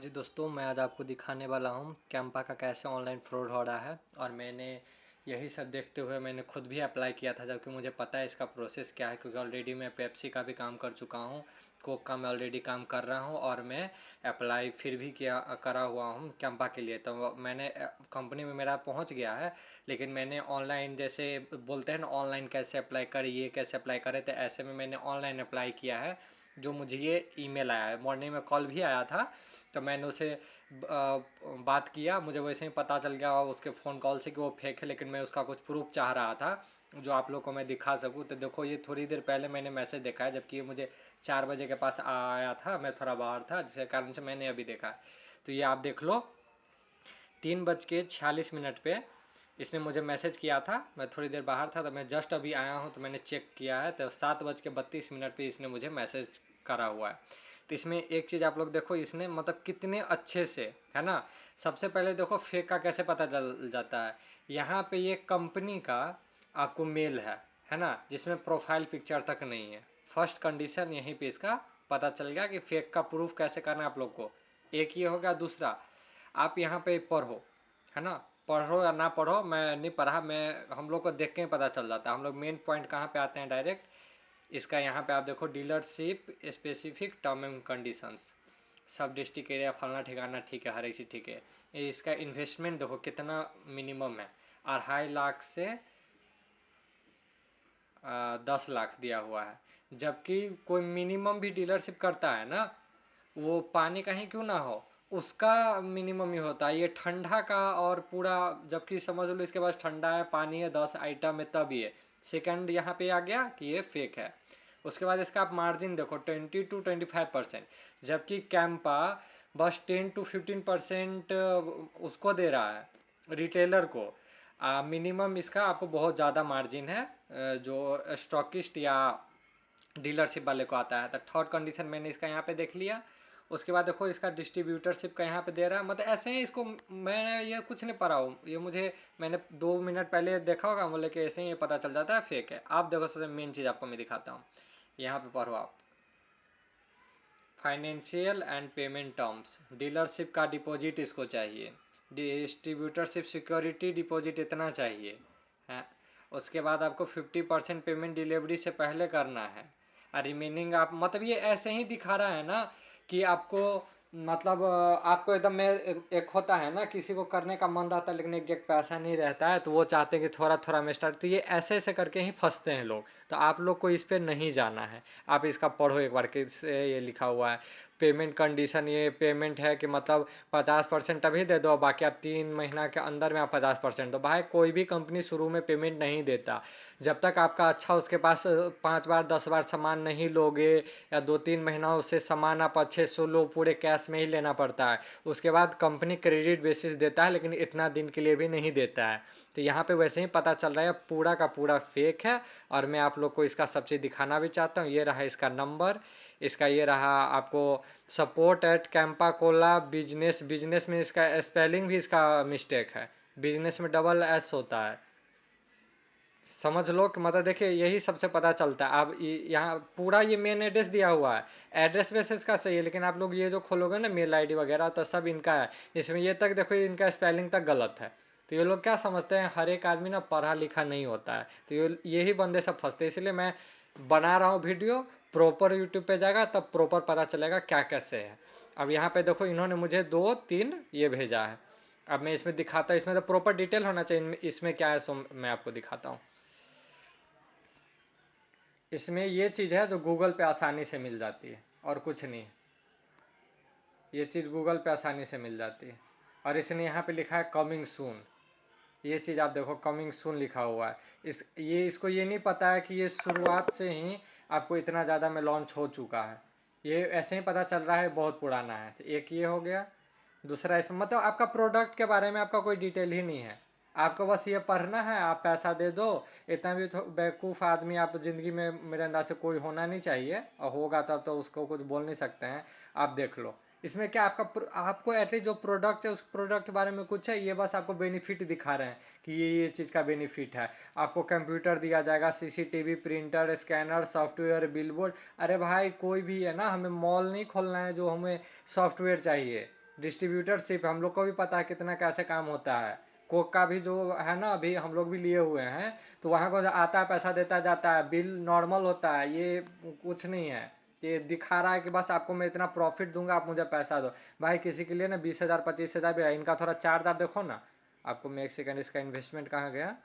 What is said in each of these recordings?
जी दोस्तों, मैं आज आपको दिखाने वाला हूँ कैंपा का कैसे ऑनलाइन फ्रॉड हो रहा है। और मैंने यही सब देखते हुए मैंने खुद भी अप्लाई किया था, जबकि मुझे पता है इसका प्रोसेस क्या है, क्योंकि ऑलरेडी मैं पेप्सी का भी काम कर चुका हूँ, कोक का मैं ऑलरेडी काम कर रहा हूँ और मैं अप्लाई फिर भी किया करा हुआ हूँ कैंपा के लिए। तो मैंने कंपनी में मेरा पहुँच गया है, लेकिन मैंने ऑनलाइन जैसे बोलते हैं ना, ऑनलाइन कैसे अप्लाई करें, ये कैसे अप्लाई करें, तो ऐसे में मैंने ऑनलाइन अप्लाई किया है। जो मुझे ये ईमेल आया है, मॉर्निंग में कॉल भी आया था, तो मैंने उसे बात किया। मुझे वैसे ही पता चल गया उसके फ़ोन कॉल से कि वो फेक है, लेकिन मैं उसका कुछ प्रूफ चाह रहा था जो आप लोग को मैं दिखा सकूं। तो देखो, ये थोड़ी देर पहले मैंने मैसेज देखा है, जबकि ये मुझे 4 बजे के पास आया था। मैं थोड़ा बाहर था, जिसके कारण से मैंने अभी देखा है। तो ये आप देख लो, 3:46 पे इसने मुझे मैसेज किया था। मैं थोड़ी देर बाहर था, तो मैं जस्ट अभी आया हूँ, तो मैंने चेक किया है, तो 7:32 पे इसने मुझे मैसेज करा हुआ है। तो इसमें एक चीज़ आप लोग देखो, इसने मतलब कितने अच्छे से, है ना। सबसे पहले देखो फेक का कैसे पता चल जाता है। यहाँ पे ये कंपनी का आपको मेल है ना, जिसमें प्रोफाइल पिक्चर तक नहीं है। फर्स्ट कंडीशन यहीं पे इसका पता चल गया कि फेक का प्रूफ कैसे करना है आप लोग को। एक ये हो गया। दूसरा, आप यहाँ पे पढ़ो, है ना। पढ़ो या ना पढ़ो, मैं नहीं पढ़ा, मैं हम लोग को देख के ही पता चल जाता है। हम लोग मेन पॉइंट कहाँ पे आते हैं डायरेक्ट, इसका यहाँ पे आप देखो, dealership specific term and conditions, सब डिस्ट्रिक्ट एरिया फलना ठिकाना, ठीक है, हर एक चीज़ ठीक है। इसका इन्वेस्टमेंट देखो कितना मिनिमम है, 2.5 लाख से 10 लाख दिया हुआ है। जबकि कोई मिनिमम भी डीलरशिप करता है ना, वो पानी का ही क्यों ना हो, उसका मिनिमम ही होता है। ये ठंडा का और पूरा, जबकि समझ लो इसके पास ठंडा है, पानी है, 10 आइटम है, तब ये सेकंड यहाँ पे आ गया कि ये फेक है। उसके बाद इसका आप मार्जिन देखो, 20 to 25%, जबकि कैंपा बस 10 to 15% उसको दे रहा है, रिटेलर को। मिनिमम इसका आपको बहुत ज़्यादा मार्जिन है, जो स्टॉकिस्ट या डीलरशिप वाले को आता है। तो थर्ड कंडीशन मैंने इसका यहाँ पे देख लिया। उसके बाद देखो, इसका डिस्ट्रीब्यूटरशिप का यहाँ पे दे रहा है, मतलब ऐसे ही इसको, मैं ये कुछ नहीं पढ़ा हूँ, ये मुझे मैंने 2 मिनट पहले देखा होगा, बोले कि ऐसे ही ये पता चल जाता है फेक है। आप देखो, सबसे मेन चीज़ आपको मैं दिखाता हूँ, यहाँ पे पढ़ो आप। Financial and payment terms, dealership का डिपॉजिट इसको चाहिए, डिस्ट्रीब्यूटरशिप सिक्योरिटी डिपॉजिट इतना चाहिए है। उसके बाद आपको 50% पेमेंट डिलीवरी से पहले करना है, और रिमेनिंग आप, मतलब ये ऐसे ही दिखा रहा है ना कि आपको, मतलब आपको एकदम में एक होता है ना, किसी को करने का मन रहता है लेकिन एग्जैक्ट पैसा नहीं रहता है, तो वो चाहते हैं कि थोड़ा थोड़ा में स्टार्ट, तो ये ऐसे ऐसे करके ही फंसते हैं लोग। तो आप लोग को इस पर नहीं जाना है, आप इसका पढ़ो एक बार, किससे ये लिखा हुआ है। पेमेंट कंडीशन, ये पेमेंट है कि मतलब 50% अभी दे दो, बाकी आप 3 महीना के अंदर में आप 50% दो। भाई, कोई भी कंपनी शुरू में पेमेंट नहीं देता। जब तक आपका अच्छा उसके पास 5 बार 10 बार सामान नहीं लोगे, या 2-3 महीना उससे सामान आप अच्छे से लो, पूरे कैश में ही लेना पड़ता है। उसके बाद कंपनी क्रेडिट बेसिस देता है, लेकिन इतना दिन के लिए भी नहीं देता है। तो यहाँ पे वैसे ही पता चल रहा है पूरा का पूरा फेक है। और मैं आप लोग को इसका सब चीज़ दिखाना भी चाहता हूँ। ये रहा इसका नंबर, इसका ये रहा आपको support@कैंपा कोला बिजनेस। बिजनेस में इसका स्पेलिंग भी इसका मिस्टेक है, बिजनेस में डबल एस होता है, समझ लो। कि मतलब देखिए, यही सबसे पता चलता है। अब यहाँ पूरा ये मेन एड्रेस दिया हुआ है, एड्रेस बेसिस का सही है, लेकिन आप लोग ये जो खोलोगे ना मेल आईडी वगैरह, तो सब इनका है। इसमें ये तक देखो, इनका स्पेलिंग तक गलत है। तो ये लोग क्या समझते हैं, हर एक आदमी ना पढ़ा लिखा नहीं होता है, तो यही बंदे सब फंसते हैं। इसलिए मैं बना रहा हूँ वीडियो, प्रॉपर यूट्यूब पे जाएगा तब प्रॉपर पता चलेगा क्या कैसे है। अब यहाँ पे देखो, इन्होंने मुझे 2-3 ये भेजा है। अब मैं इसमें दिखाता हूँ, इसमें तो प्रॉपर डिटेल होना चाहिए, इसमें क्या है सो मैं आपको दिखाता हूँ। इसमें ये चीज़ है जो गूगल पे आसानी से मिल जाती है, और कुछ नहीं। ये चीज़ गूगल पे आसानी से मिल जाती है। और इसने यहाँ पे लिखा है कमिंग सून, ये चीज़ आप देखो, कमिंग सून लिखा हुआ है। इसको ये नहीं पता है कि ये शुरुआत से ही आपको इतना ज़्यादा में लॉन्च हो चुका है। ये ऐसे ही पता चल रहा है बहुत पुराना है। तो एक ये हो गया। दूसरा, इसमें मतलब आपका प्रोडक्ट के बारे में आपका कोई डिटेल ही नहीं है, आपको बस ये पढ़ना है, आप पैसा दे दो। इतना भी तो बेवकूफ़ आदमी आप ज़िंदगी में मेरे अंदाज से कोई होना नहीं चाहिए, और होगा तब तो उसको कुछ बोल नहीं सकते हैं। आप देख लो, इसमें क्या आपको एटलीस्ट जो प्रोडक्ट है उस प्रोडक्ट के बारे में कुछ है, ये बस आपको बेनिफिट दिखा रहे हैं कि ये चीज़ का बेनिफिट है। आपको कंप्यूटर दिया जाएगा, CCTV, printer, scanner, software, billboard. अरे भाई, कोई भी है ना, हमें मॉल नहीं खोलना है जो हमें सॉफ्टवेयर चाहिए। डिस्ट्रीब्यूटरशिप हम लोग को भी पता है कितना कैसे काम होता है। कोक का भी जो है ना, अभी हम लोग भी लिए हुए हैं, तो वहाँ को आता है, पैसा देता जाता है, बिल नॉर्मल होता है, ये कुछ नहीं है। ये दिखा रहा है कि बस आपको मैं इतना प्रॉफिट दूंगा, आप मुझे पैसा दो। भाई किसी के लिए ना 20,000 25,000 भी है, इनका थोड़ा चार्ज आप देखो ना। आपको मैं एक सेकंड, इसका इन्वेस्टमेंट कहाँ गया,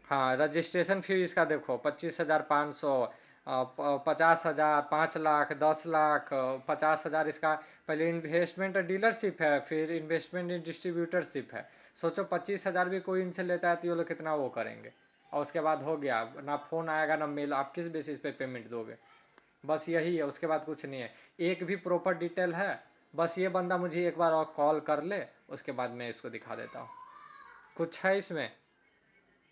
हाँ रजिस्ट्रेशन फी इसका देखो, 25,500, 50,000, 5 लाख, 10 लाख, 50,000 इसका। पहले इन्वेस्टमेंट डीलरशिप है, फिर इन्वेस्टमेंट इन डिस्ट्रीब्यूटरशिप है। सोचो 25,000 भी कोई इनसे लेता है तो ये लोग कितना वो करेंगे। और उसके बाद हो गया ना, फोन आएगा ना मेल, आप किस बेसिस पे पेमेंट दोगे। बस यही है, उसके बाद कुछ नहीं है। एक भी प्रॉपर डिटेल है, बस ये बंदा मुझे एक बार और कॉल कर ले, उसके बाद मैं इसको दिखा देता हूँ। कुछ है इसमें,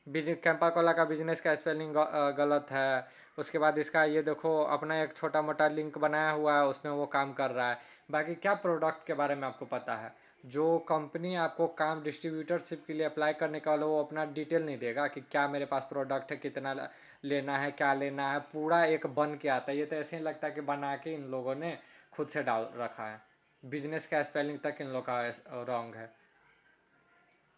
कैंपा कोला का बिजनेस का स्पेलिंग गलत है। उसके बाद इसका ये देखो, अपना एक छोटा मोटा लिंक बनाया हुआ है, उसमें वो काम कर रहा है। बाकी क्या प्रोडक्ट के बारे में आपको पता है। जो कंपनी आपको काम डिस्ट्रीब्यूटरशिप के लिए अप्लाई करने का, वो अपना डिटेल नहीं देगा कि क्या मेरे पास प्रोडक्ट है, कितना लेना है, क्या लेना है, पूरा एक बन के आता है। ये तो ऐसे ही लगता है कि बना के इन लोगों ने खुद से डाल रखा है। बिजनेस का स्पेलिंग तक इन लोग का रॉन्ग है।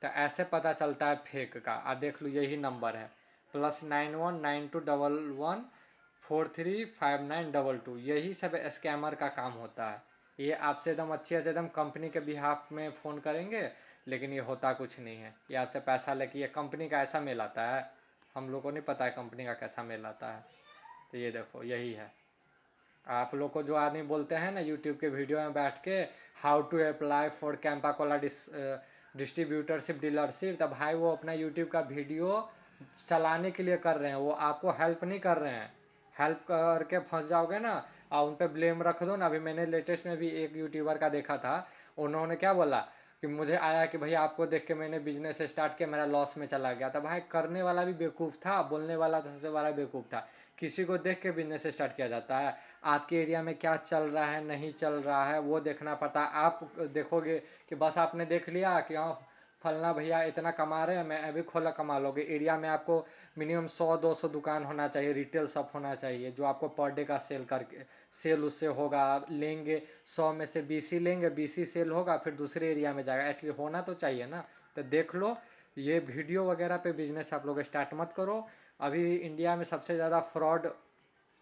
तो ऐसे पता चलता है फेक का। आप देख लो, यही नंबर है, +919211435922। यही सब स्कैमर का काम होता है। ये आपसे एकदम अच्छे अच्छे एकदम कंपनी के बिहाफ में फ़ोन करेंगे, लेकिन ये होता कुछ नहीं है। ये आपसे पैसा लेके, ये कंपनी का ऐसा मेल आता है, हम लोग को नहीं पता है कंपनी का कैसा मेल आता है। तो ये देखो, यही है। आप लोग को जो आदमी बोलते हैं ना यूट्यूब के वीडियो में बैठ के, how to apply for Campa Cola distributorship dealership, तब भाई वो अपना यूट्यूब का वीडियो चलाने के लिए कर रहे हैं, वो आपको हेल्प नहीं कर रहे हैं। हेल्प करके फंस जाओगे ना, और उन पर ब्लेम रख दो ना। अभी मैंने लेटेस्ट में भी एक यूट्यूबर का देखा था, उन्होंने क्या बोला कि मुझे आया कि भैया आपको देख के मैंने बिजनेस स्टार्ट किया, मेरा लॉस में चला गया था। भाई करने वाला भी बेवकूफ़ था, बोलने वाला तो सबसे बड़ा बेवकूफ़ था। किसी को देख के बिजनेस स्टार्ट किया जाता है। आपके एरिया में क्या चल रहा है, नहीं चल रहा है, वो देखना पड़ता है। आप देखोगे कि बस आपने देख लिया कि हाँ फलना भैया इतना कमा रहे हैं, मैं अभी खोला, कमा लोगे। एरिया में आपको मिनिमम 100-200 दुकान होना चाहिए, रिटेल शॉप होना चाहिए, जो आपको पर डे का सेल करके, सेल उससे होगा। आप लेंगे 100 में से 20 ही लेंगे, 20 ही सेल होगा, फिर दूसरे एरिया में जाएगा। एटलीस्ट होना तो चाहिए ना। तो देख लो, ये वीडियो वगैरह पे बिजनेस आप लोग स्टार्ट मत करो। अभी इंडिया में सबसे ज़्यादा फ्रॉड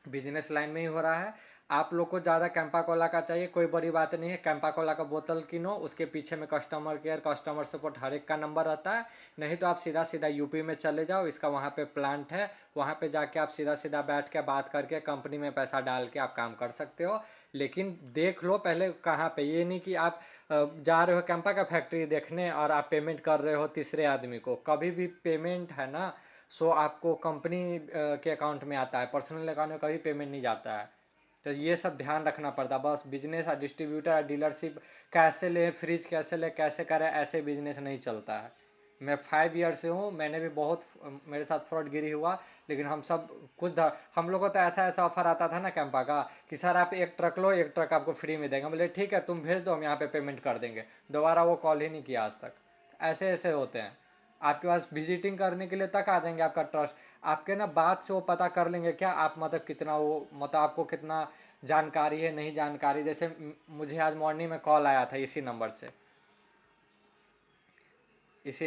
बिजनेस लाइन में ही हो रहा है। आप लोग को ज़्यादा कैंपा कोला का चाहिए, कोई बड़ी बात नहीं है। कैंपा कोला का बोतल किनो, उसके पीछे में कस्टमर केयर, कस्टमर सपोर्ट हर एक का नंबर रहता है। नहीं तो आप सीधा सीधा यूपी में चले जाओ, इसका वहाँ पे प्लांट है, वहाँ पे जाके आप सीधा सीधा बैठ के बात करके कंपनी में पैसा डाल के आप काम कर सकते हो। लेकिन देख लो पहले कहाँ पे, ये नहीं कि आप जा रहे हो कैंपा का फैक्ट्री देखने और आप पेमेंट कर रहे हो तीसरे आदमी को। कभी भी पेमेंट है ना, सो आपको कंपनी के अकाउंट में आता है, पर्सनल अकाउंट में कभी पेमेंट नहीं जाता है। तो ये सब ध्यान रखना पड़ता है। बस बिजनेस और डिस्ट्रीब्यूटर और डीलरशिप कैसे ले, फ्रिज कैसे ले, कैसे करें, ऐसे बिजनेस नहीं चलता है। मैं 5 ईयर से हूँ, मैंने भी बहुत मेरे साथ फ्रॉड गिरी हुआ। लेकिन हम सब हम लोग को तो ऐसा ऐसा ऑफर आता था ना कैंपा का, कि सर आप एक ट्रक लो, एक ट्रक आपको फ्री में देंगे। बोले ठीक है तुम भेज दो, हम यहाँ पे पेमेंट कर देंगे। दोबारा वो कॉल ही नहीं किया आज तक। ऐसे ऐसे होते हैं। आपके पास विजिटिंग करने के लिए तक आ जाएंगे, आपका ट्रस्ट, आपके ना बात से वो पता कर लेंगे क्या आप मतलब कितना वो, मतलब आपको कितना जानकारी है, नहीं जानकारी। जैसे मुझे आज मॉर्निंग में कॉल आया था इसी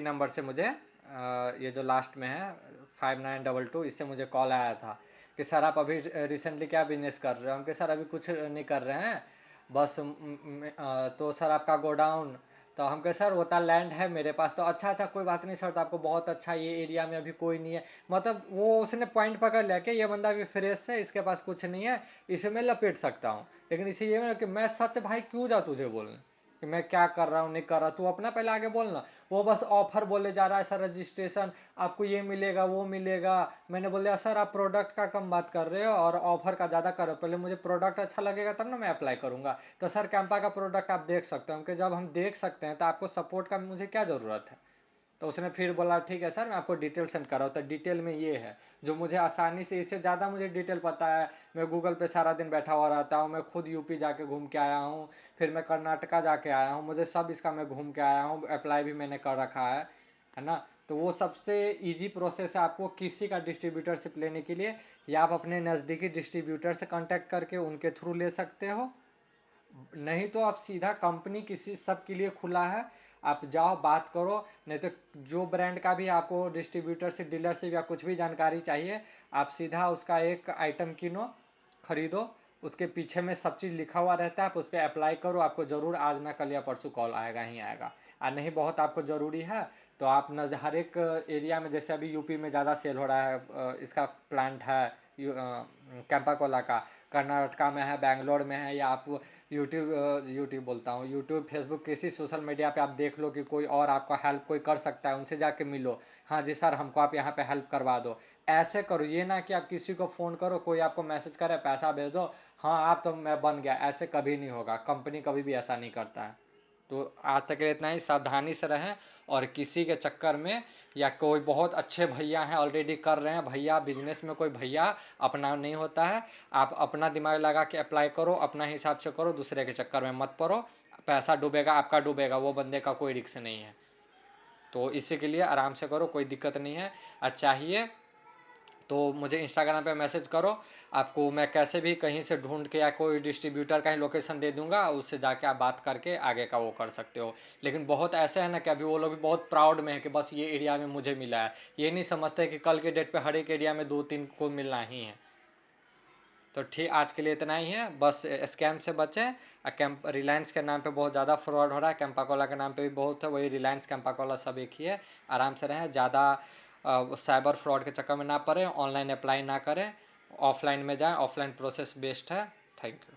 नंबर से मुझे ये जो लास्ट में है 5922, इससे मुझे कॉल आया था कि सर आप अभी रिसेंटली क्या बिजनेस कर रहे हो। हम कि सर अभी कुछ नहीं कर रहे हैं, बस तो सर आपका गोडाउन, तो हम कहे सर होता लैंड है मेरे पास। तो अच्छा अच्छा कोई बात नहीं सर, तो आपको बहुत अच्छा, ये एरिया में अभी कोई नहीं है। मतलब वो उसने पॉइंट पकड़ लिया कि ये बंदा भी फ्रेश है, इसके पास कुछ नहीं है, इसे मैं लपेट सकता हूँ। लेकिन इसी ये में कि मैं सच भाई क्यों जा तुझे बोलने कि मैं क्या कर रहा हूँ नहीं कर रहा, तू अपना पहले आगे बोलना। वो बस ऑफर बोले जा रहा है, सर रजिस्ट्रेशन आपको ये मिलेगा वो मिलेगा। मैंने बोल दिया सर आप प्रोडक्ट का कम बात कर रहे हो और ऑफर का ज़्यादा कर रहे हो, पहले मुझे प्रोडक्ट अच्छा लगेगा तब ना मैं अप्लाई करूंगा। तो सर कैंपा का प्रोडक्ट आप देख सकते हो। कि जब हम देख सकते हैं तो आपको सपोर्ट का मुझे क्या ज़रूरत है। तो उसने फिर बोला ठीक है सर मैं आपको डिटेल सेंड कर रहा हूँ। तो डिटेल में ये है जो मुझे आसानी से, इससे ज़्यादा मुझे डिटेल पता है। मैं गूगल पे सारा दिन बैठा हुआ रहता हूँ, मैं खुद यूपी जाके घूम के आया हूँ, फिर मैं कर्नाटका जाके आया हूँ, मुझे सब इसका मैं घूम के आया हूँ, अप्लाई भी मैंने कर रखा है ना। तो वो सबसे इजी प्रोसेस है आपको किसी का डिस्ट्रीब्यूटरशिप लेने के लिए, या आप अपने नज़दीकी डिस्ट्रीब्यूटर से कांटेक्ट करके उनके थ्रू ले सकते हो। नहीं तो आप सीधा कंपनी किसी सब के लिए खुला है, आप जाओ बात करो। नहीं तो जो ब्रांड का भी आपको डिस्ट्रीब्यूटर से डीलर से या कुछ भी जानकारी चाहिए, आप सीधा उसका एक आइटम किनो, खरीदो, उसके पीछे में सब चीज़ लिखा हुआ रहता है, आप उस पर अप्लाई करो, आपको ज़रूर आज ना कल या परसों कॉल आएगा ही आएगा। और नहीं बहुत आपको ज़रूरी है तो आप न हर एक एरिया में, जैसे अभी यूपी में ज़्यादा सेल हो रहा है, इसका प्लांट है कैंपा कोला का, कर्नाटका में है, बैंगलोर में है, या आप यूट्यूब यूट्यूब बोलता हूँ, यूट्यूब फेसबुक किसी सोशल मीडिया पे आप देख लो कि कोई और आपका हेल्प कोई कर सकता है, उनसे जाके मिलो। हाँ जी सर हमको आप यहाँ पे हेल्प करवा दो। ऐसे करो, ये ना कि आप किसी को फ़ोन करो, कोई आपको मैसेज करे पैसा भेज दो, हाँ आप तो मैं बन गया, ऐसे कभी नहीं होगा, कंपनी कभी भी ऐसा नहीं करता है। तो आज तक के लिए इतना ही, सावधानी से रहें। और किसी के चक्कर में, या कोई बहुत अच्छे भैया हैं ऑलरेडी कर रहे हैं, भैया बिजनेस में कोई भैया अपना नहीं होता है। आप अपना दिमाग लगा के अप्लाई करो, अपना हिसाब से करो, दूसरे के चक्कर में मत पड़ो। पैसा डूबेगा आपका डूबेगा, वो बंदे का कोई रिस्क नहीं है। तो इसी के लिए आराम से करो, कोई दिक्कत नहीं है। चाहिए तो मुझे इंस्टाग्राम पे मैसेज करो, आपको मैं कैसे भी कहीं से ढूंढ के या कोई डिस्ट्रीब्यूटर का ही लोकेशन दे दूंगा, उससे जाके आप बात करके आगे का वो कर सकते हो। लेकिन बहुत ऐसे है ना कि अभी वो लोग भी बहुत प्राउड में है कि बस ये एरिया में मुझे मिला है, ये नहीं समझते कि कल के डेट पे हर एक एरिया में 2-3 को मिलना ही है। तो ठीक, आज के लिए इतना ही है, बस स्कैम से बचें। कैंप रिलायंस के नाम पे बहुत ज़्यादा फ्रॉड हो रहा है, कैंपाकोला के नाम पे भी बहुत है, वही रिलायंस कैंपाकोला सब एक ही है। आराम से रहें, ज़्यादा साइबर फ्रॉड के चक्कर में ना पड़े, ऑनलाइन अप्लाई ना करें, ऑफलाइन में जाएं, ऑफलाइन प्रोसेस बेस्ट है। Thank you.